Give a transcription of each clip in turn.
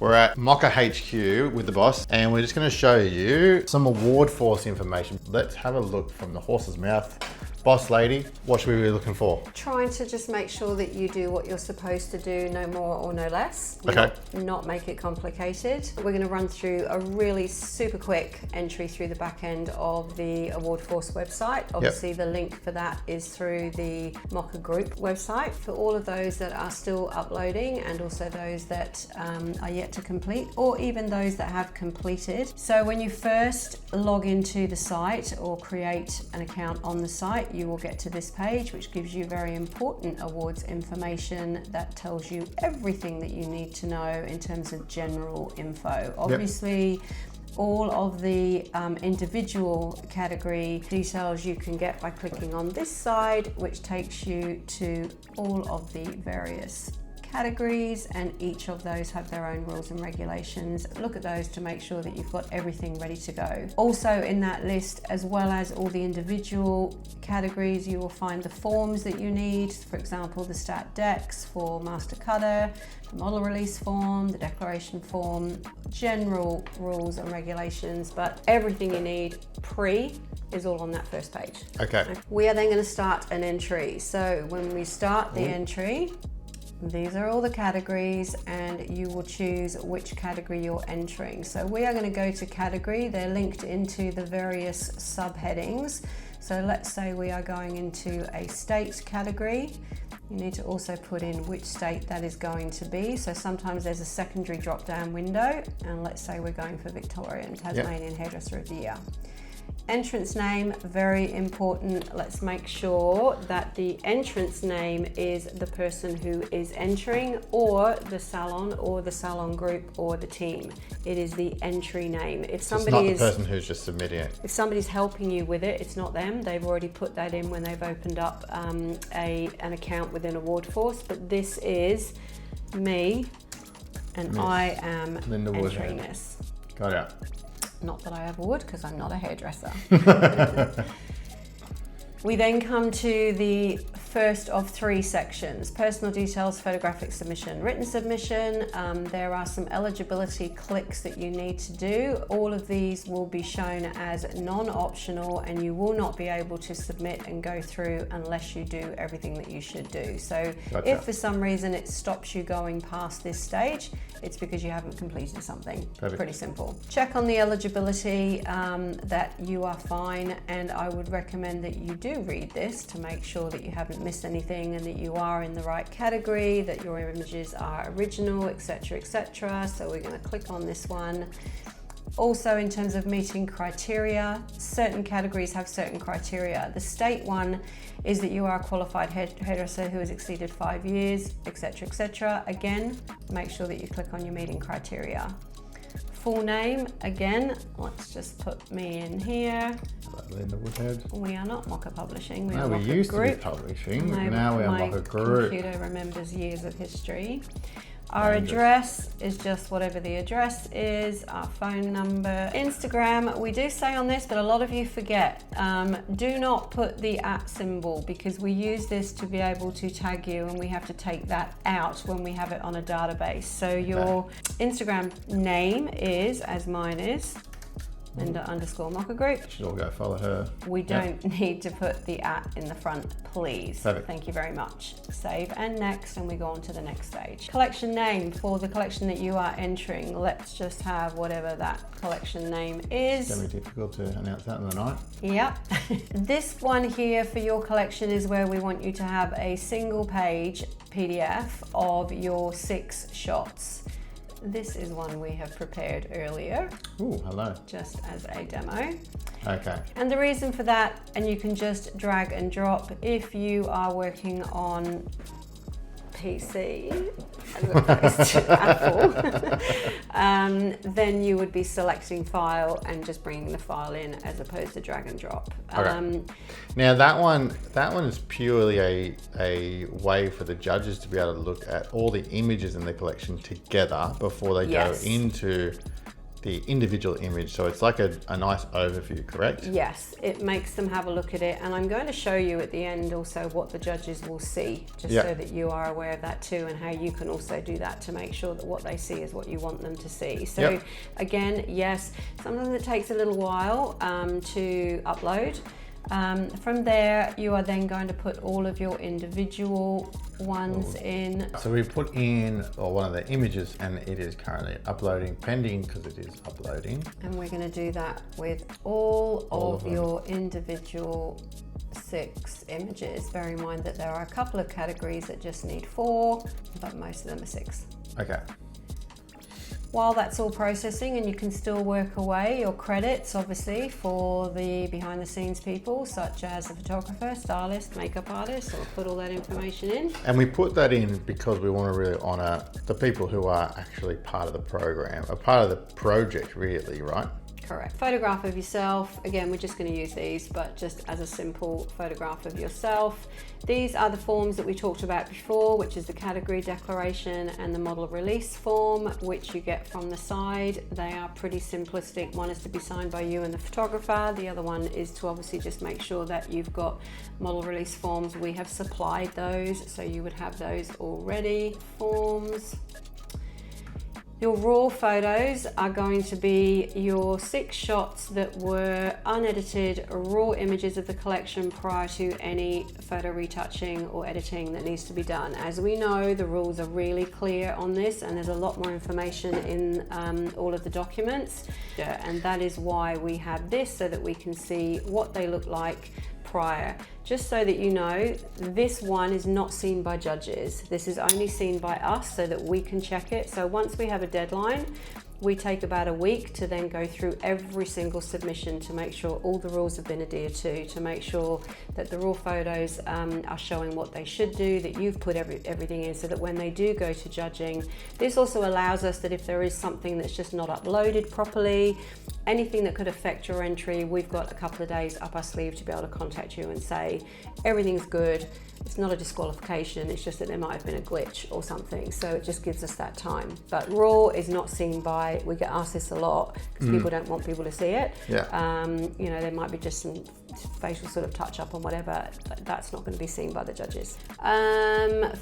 We're at Mocha HQ with the boss, and we're just going to show you some award force information. Let's have a look from the horse's mouth. Boss lady, what should we be looking for? Trying to just make sure that you do what you're supposed to do, no more or no less. Okay. Not make it complicated. We're going to run through a really super quick entry through the back end of the Award Force website. Obviously, the link for that is through the Mocha Group website. For all of those that are still uploading and also those that are yet to complete, or even those that have completed. So when you first log into the site or create an account on the site, you will get to this page, which gives you very important awards information that tells you everything that you need to know in terms of general info. Obviously, all of the individual category details you can get by clicking on this side, which takes you to all of the various categories, and each of those have their own rules and regulations. Look at those to make sure that you've got everything ready to go. Also in that list, as well as all the individual categories, you will find the forms that you need. For example, the stat decks for master cutter, the model release form, the declaration form, general rules and regulations, but everything you need is all on that first page. Okay. We are then going to start an entry. So when we start the entry, these are all the categories, and you will choose which category you're entering. So we are going to go to category. They're linked into the various subheadings. So let's say we are going into a state category. You need to also put in which state that is going to be. So sometimes there's a secondary drop-down window, and let's say we're going for Victorian, Tasmanian Hairdresser of the Year. Entrance name, very important. Let's make sure that the entrance name is the person who is entering, or the salon group, or the team. It is the entry name. If somebody it's not the person who's just submitting it. If somebody's helping you with it, it's not them. They've already put that in when they've opened up an account within Award Force. But this is me, and I am Linda entering Woodhead. this. Got it. Not that I ever would, because I'm not a hairdresser. We then come to the first of three sections: personal details, photographic submission, written submission. There are some eligibility clicks that you need to do. All of these will be shown as non-optional, and you will not be able to submit and go through unless you do everything that you should do. So if for some reason it stops you going past this stage, it's because you haven't completed something. Perfect. Pretty simple. Check on the eligibility that you are fine, and I would recommend that you do read this to make sure that you haven't missed anything and that you are in the right category, that your images are original, etc., etc. So we're going to click on this one. Also, in terms of meeting criteria, certain categories have certain criteria. The state one is that you are a qualified hairdresser who has exceeded 5 years, etc., etc. Again, make sure that you click on your meeting criteria. Full name, again, let's just put me in here. Linda Woodhead. We are not Mocha Publishing. We No, are we Mocha used Group. to be publishing. Now we are Mocha Group. My computer remembers years of history. Our address is just whatever the address is. Our phone number. Instagram, we do say on this, but a lot of you forget. Do not put the @ symbol, because we use this to be able to tag you, and we have to take that out when we have it on a database. So your Instagram name is, as mine is, Linda_Mocha Group. Should all go follow her. We don't need to put the @ in the front, please. Perfect. Thank you very much. Save and next, and we go on to the next stage. Collection name for the collection that you are entering. Let's just have whatever that collection name is. It's going to be difficult to announce that in the night. Yep. This one here for your collection is where we want you to have a single page PDF of your 6 shots. This is one we have prepared earlier. Ooh, hello. Just as a demo. Okay. And the reason for that, and you can just drag and drop if you are working on PC as opposed to Apple, then you would be selecting file and just bringing the file in as opposed to drag and drop. Okay. Now that one is purely a way for the judges to be able to look at all the images in the collection together before they go into the individual image. So it's like a nice overview, correct? Yes, it makes them have a look at it. And I'm going to show you at the end also what the judges will see, just so that you are aware of that too, and how you can also do that to make sure that what they see is what you want them to see. So again, yes, sometimes it takes a little while to upload. From there, you are then going to put all of your individual ones in. So we put in one of the images, and it is currently uploading, pending because it is uploading. And we're going to do that with all of your individual 6 images. Bear in mind that there are a couple of categories that just need 4, but most of them are 6. Okay. While that's all processing, and you can still work away your credits, obviously, for the behind the scenes people, such as a photographer, stylist, makeup artist, or put all that information in. And we put that in because we want to really honor the people who are actually part of the program, a part of the project, really, right? Correct. Photograph of yourself. Again, we're just going to use these, but just as a simple photograph of yourself. These are the forms that we talked about before, which is the category declaration and the model release form, which you get from the side. They are pretty simplistic. One is to be signed by you and the photographer. The other one is to obviously just make sure that you've got model release forms. We have supplied those, so you would have those already. Forms. Your raw photos are going to be your 6 shots that were unedited raw images of the collection prior to any photo retouching or editing that needs to be done. As we know, the rules are really clear on this, and there's a lot more information in all of the documents. And that is why we have this, so that we can see what they look like prior. Just so that you know, this one is not seen by judges. This is only seen by us so that we can check it. So once we have a deadline, we take about a week to then go through every single submission to make sure all the rules have been adhered to make sure that the raw photos are showing what they should do, that you've put everything in, so that when they do go to judging, this also allows us that if there is something that's just not uploaded properly, anything that could affect your entry, we've got a couple of days up our sleeve to be able to contact you and say, everything's good. It's not a disqualification, it's just that there might have been a glitch or something. So it just gives us that time. But raw is not seen by, we get asked this a lot because people don't want people to see it. Yeah. You know, there might be just some facial sort of touch up and whatever. That's not going to be seen by the judges.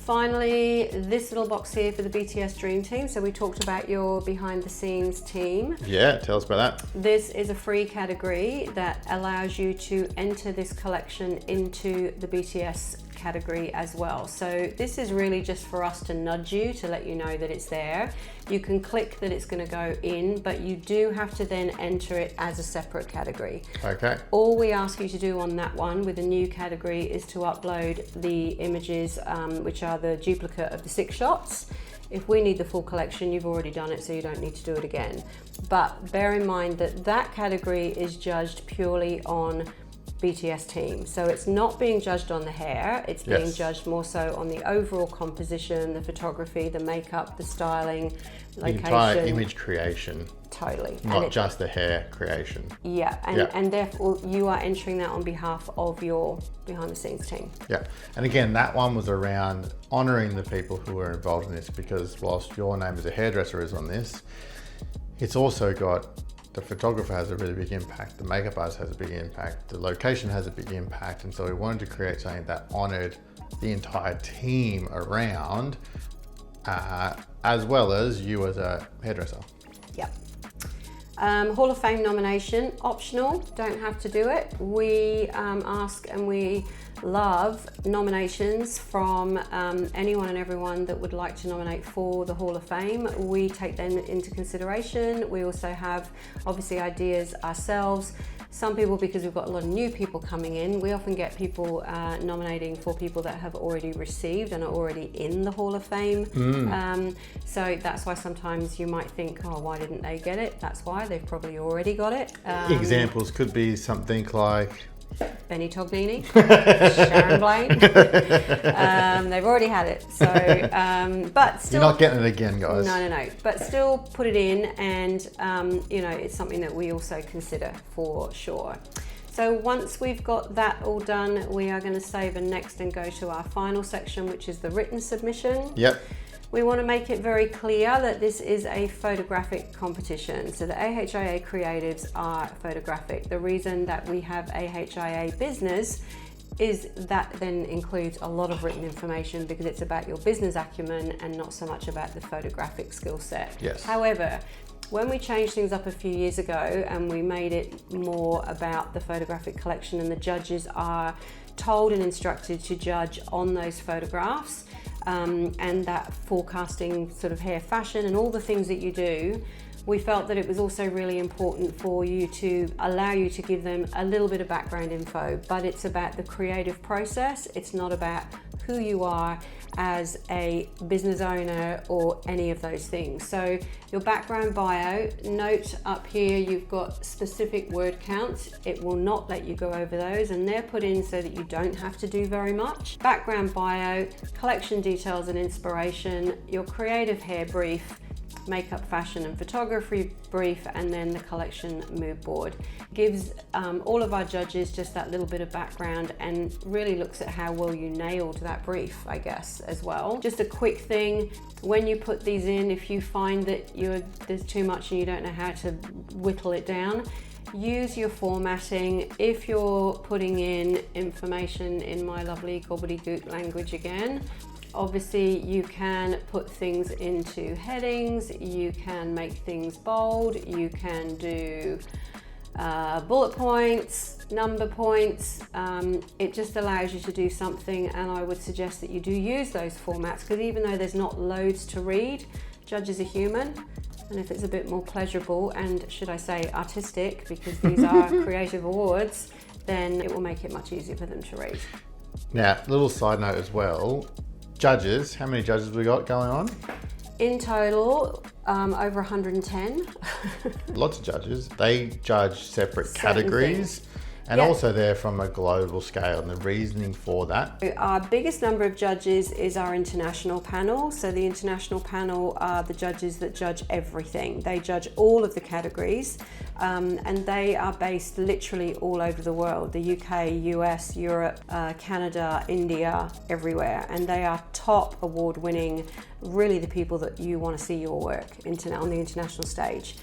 Finally, this little box here for the BTS Dream Team. So we talked about your behind the scenes team. Yeah, tell us about that. This is a free category that allows you to enter this collection into the BTS category as well. So this is really just for us to nudge you, to let you know that it's there. You can click that it's going to go in, but you do have to then enter it as a separate category. Okay. All we ask you to do on that one with a new category is to upload the images, which are the duplicate of the 6 shots. If we need the full collection, you've already done it, so you don't need to do it again. But bear in mind that that category is judged purely on BTS team. So it's not being judged on the hair, it's being judged more so on the overall composition, the photography, the makeup, the styling, location. The entire image creation. Totally. Not just the hair creation. Yeah, and therefore you are entering that on behalf of your behind the scenes team. Yeah, and again, that one was around honouring the people who were involved in this, because whilst your name as a hairdresser is on this, it's also got the photographer has a really big impact, the makeup artist has a big impact, the location has a big impact, and so we wanted to create something that honoured the entire team around, as well as you as a hairdresser. Yep. Hall of Fame nomination, optional, don't have to do it. We ask and we love nominations from anyone and everyone that would like to nominate for the Hall of Fame. We take them into consideration. We also have obviously ideas ourselves. Some people, because we've got a lot of new people coming in, we often get people nominating for people that have already received and are already in the Hall of Fame. So that's why sometimes you might think, oh, why didn't they get it? That's why, they've probably already got it. Examples could be something like Benny Tognini, Sharon Blaine. They've already had it, so but still, you're not getting it again, guys. No. But still, put it in, and you know, it's something that we also consider for sure. So once we've got that all done, we are going to save and next and go to our final section, which is the written submission. Yep. We want to make it very clear that this is a photographic competition. So the AHIA Creatives are photographic. The reason that we have AHIA Business is that then includes a lot of written information because it's about your business acumen and not so much about the photographic skill set. Yes. However, when we changed things up a few years ago and we made it more about the photographic collection, and the judges are told and instructed to judge on those photographs, and that forecasting sort of hair fashion and all the things that you do, we felt that it was also really important for you to allow you to give them a little bit of background info, but it's about the creative process. It's not about who you are as a business owner or any of those things. So your background bio, note up here you've got specific word counts. It will not let you go over those, and they're put in so that you don't have to do very much. Background bio, collection details and inspiration, your creative hair brief, makeup, fashion and photography brief, and then the collection mood board. Gives all of our judges just that little bit of background and really looks at how well you nailed that brief, I guess, as well. Just a quick thing, when you put these in, if you find that there's too much and you don't know how to whittle it down, use your formatting. If you're putting in information in my lovely gobbledygook language again, obviously you can put things into headings, you can make things bold, you can do bullet points, number points. It just allows you to do something, and I would suggest that you do use those formats, because even though there's not loads to read, judges are human, and if it's a bit more pleasurable and, should I say, artistic, because these are creative awards, then it will make it much easier for them to read. Now, little side note as well, judges, how many judges we got going on? In total, over 110. Lots of judges. They judge separate Certain categories, things. and Yep. also they're from a global scale, and the reasoning for that. Our biggest number of judges is our international panel. So the international panel are the judges that judge everything. They judge all of the categories, and they are based literally all over the world. The UK, US, Europe, Canada, India, everywhere. And they are top award winning, really the people that you want to see your work on the international stage.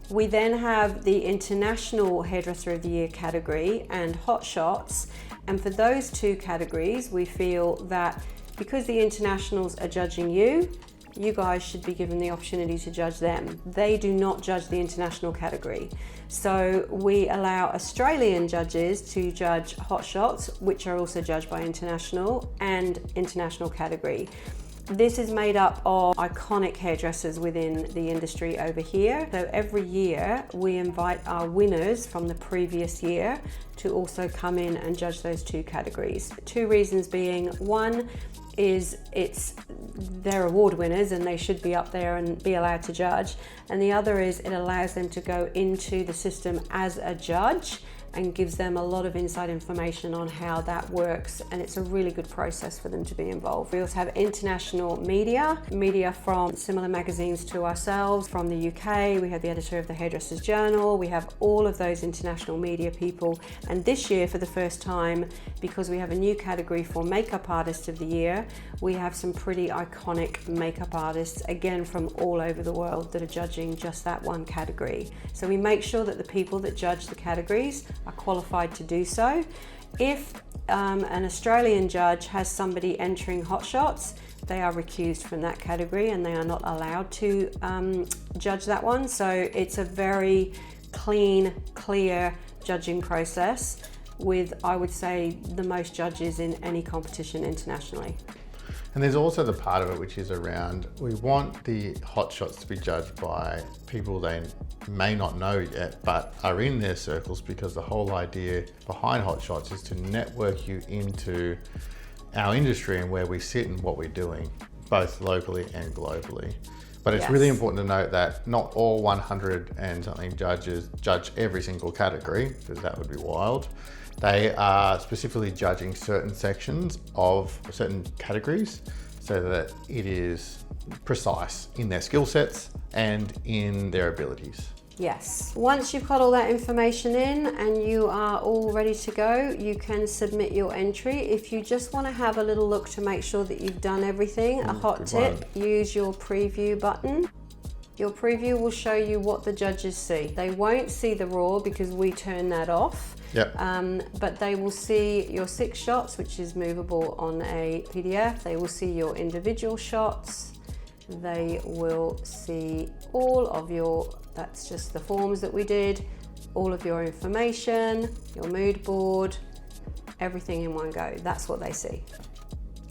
We then have the International Hairdresser of the Year category and Hot Shots. And for those two categories, we feel that because the internationals are judging you, you guys should be given the opportunity to judge them. They do not judge the international category. So we allow Australian judges to judge Hot Shots, which are also judged by international and international category. This is made up of iconic hairdressers within the industry over here. So every year we invite our winners from the previous year to also come in and judge those two categories. Two reasons being, one is they're award winners and they should be up there and be allowed to judge. And the other is it allows them to go into the system as a judge and gives them a lot of inside information on how that works, and it's a really good process for them to be involved. We also have international media from similar magazines to ourselves. From the UK, we have the editor of the Hairdressers Journal, we have all of those international media people, and this year for the first time, because we have a new category for Makeup Artist of the Year, we have some pretty iconic makeup artists, again from all over the world, that are judging just that one category. So we make sure that the people that judge the categories are qualified to do so. If an Australian judge has somebody entering Hot Shots, they are recused from that category and they are not allowed to judge that one. So it's a very clean, clear judging process with, I would say, the most judges in any competition internationally. And there's also the part of it which is around, we want the Hot Shots to be judged by people they may not know yet, but are in their circles, because the whole idea behind Hot Shots is to network you into our industry and where we sit and what we're doing, both locally and globally. But it's really important to note that not all 100 and something judges judge every single category, because that would be wild. They are specifically judging certain sections of certain categories so that it is precise in their skill sets and in their abilities. Yes. Once you've got all that information in and you are all ready to go, you can submit your entry. If you just want to have a little look to make sure that you've done everything, a hot tip, use your preview button. Your preview will show you what the judges see. They won't see the raw because we turn that off. Yep. But they will see your 6 shots, which is movable on a PDF. They will see your individual shots. They will see all of your, that's just the forms that we did, all of your information, your mood board, everything in one go. That's what they see.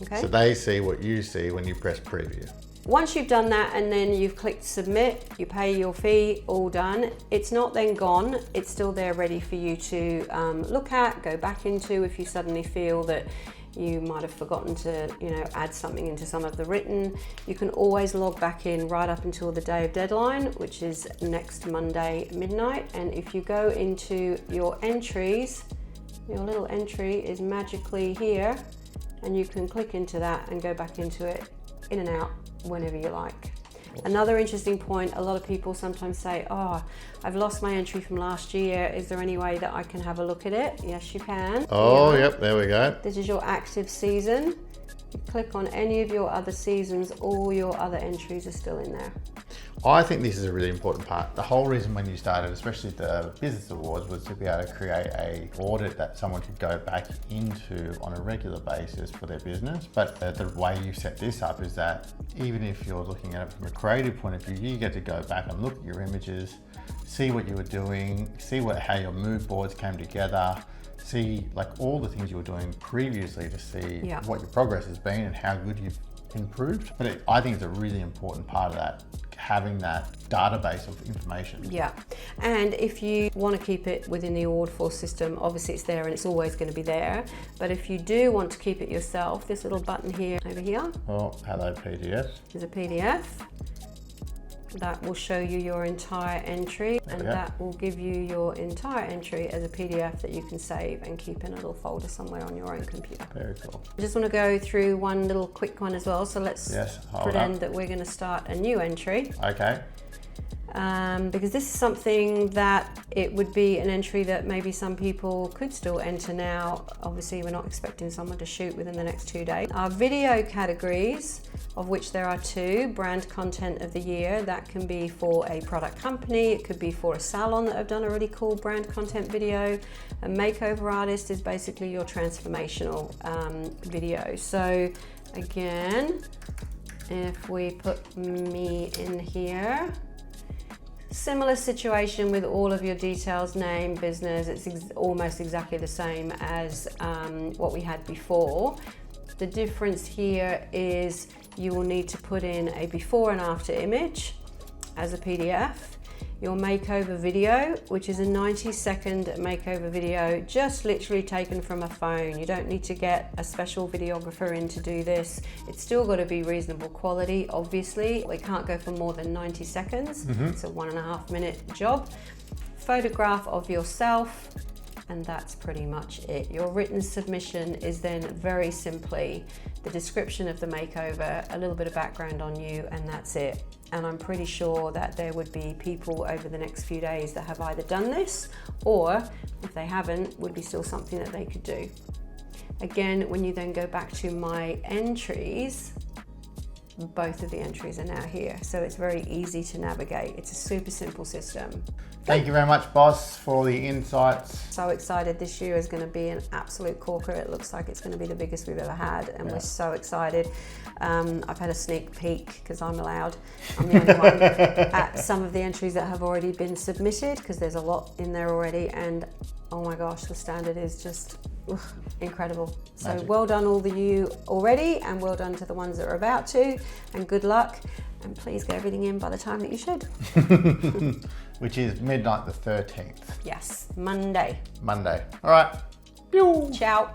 Okay. So they see what you see when you press preview. Once you've done that and then you've clicked submit, you pay your fee, all done. It's not then gone, it's still there ready for you to look at, go back into if you suddenly feel that you might have forgotten to, add something into some of the written. You can always log back in right up until the day of deadline, which is next Monday midnight. And if you go into your entries, your little entry is magically here, and you can click into that and go back into it, in and out, whenever you like. Another interesting point, a lot of people sometimes say, oh, I've lost my entry from last year. Is there any way that I can have a look at it? Yes, you can. Oh, yep, there we go. This is your active season. You click on any of your other seasons, all your other entries are still in there. I think this is a really important part. The whole reason when you started, especially the business awards, was to be able to create a audit that someone could go back into on a regular basis for their business. But the way you set this up is that even if you're looking at it from a creative point of view, you get to go back and look at your images, see what you were doing, see how your mood boards came together, see like all the things you were doing previously to see what your progress has been and how good you've improved. But I think it's a really important part of that, having that database of information. Yeah, and if you want to keep it within the Award Force system, obviously it's there and it's always going to be there. But if you do want to keep it yourself, this little button here, over here. Oh, hello PDF. Is a PDF. That will show you your entire entry, and that will give you your entire entry as a PDF that you can save and keep in a little folder somewhere on your own computer. Very cool. I just want to go through one little quick one as well. So let's pretend that we're going to start a new entry. Okay. Because this is something that it would be an entry that maybe some people could still enter now. Obviously, we're not expecting someone to shoot within the next 2 days. Our video categories, of which there are 2, brand content of the year. That can be for a product company, it could be for a salon that have done a really cool brand content video. A makeover artist is basically your transformational video. So again, if we put me in here, similar situation with all of your details, name, business, it's almost exactly the same as what we had before. The difference here is you will need to put in a before and after image as a PDF. Your makeover video, which is a 90-second makeover video, just literally taken from a phone. You don't need to get a special videographer in to do this. It's still got to be reasonable quality, obviously. We can't go for more than 90 seconds. It's a 1.5 minute job. Photograph of yourself, and that's pretty much it. Your written submission is then very simply the description of the makeover, a little bit of background on you, and that's it. And I'm pretty sure that there would be people over the next few days that have either done this, or if they haven't, would be still something that they could do. Again, when you then go back to my entries, both of the entries are now here. So it's very easy to navigate. It's a super simple system. Thank you very much, boss, for all the insights. So excited. This year is going to be an absolute corker. It looks like it's going to be the biggest we've ever had, and we're so excited. I've had a sneak peek, because I'm allowed. I'm the only one, at some of the entries that have already been submitted, because there's a lot in there already, and oh my gosh, the standard is just incredible. So Magic. Well done all of you already, and well done to the ones that are about to, and good luck, and please get everything in by the time that you should. Which is midnight the 13th. Yes, Monday. Monday. All right. Pew. Ciao.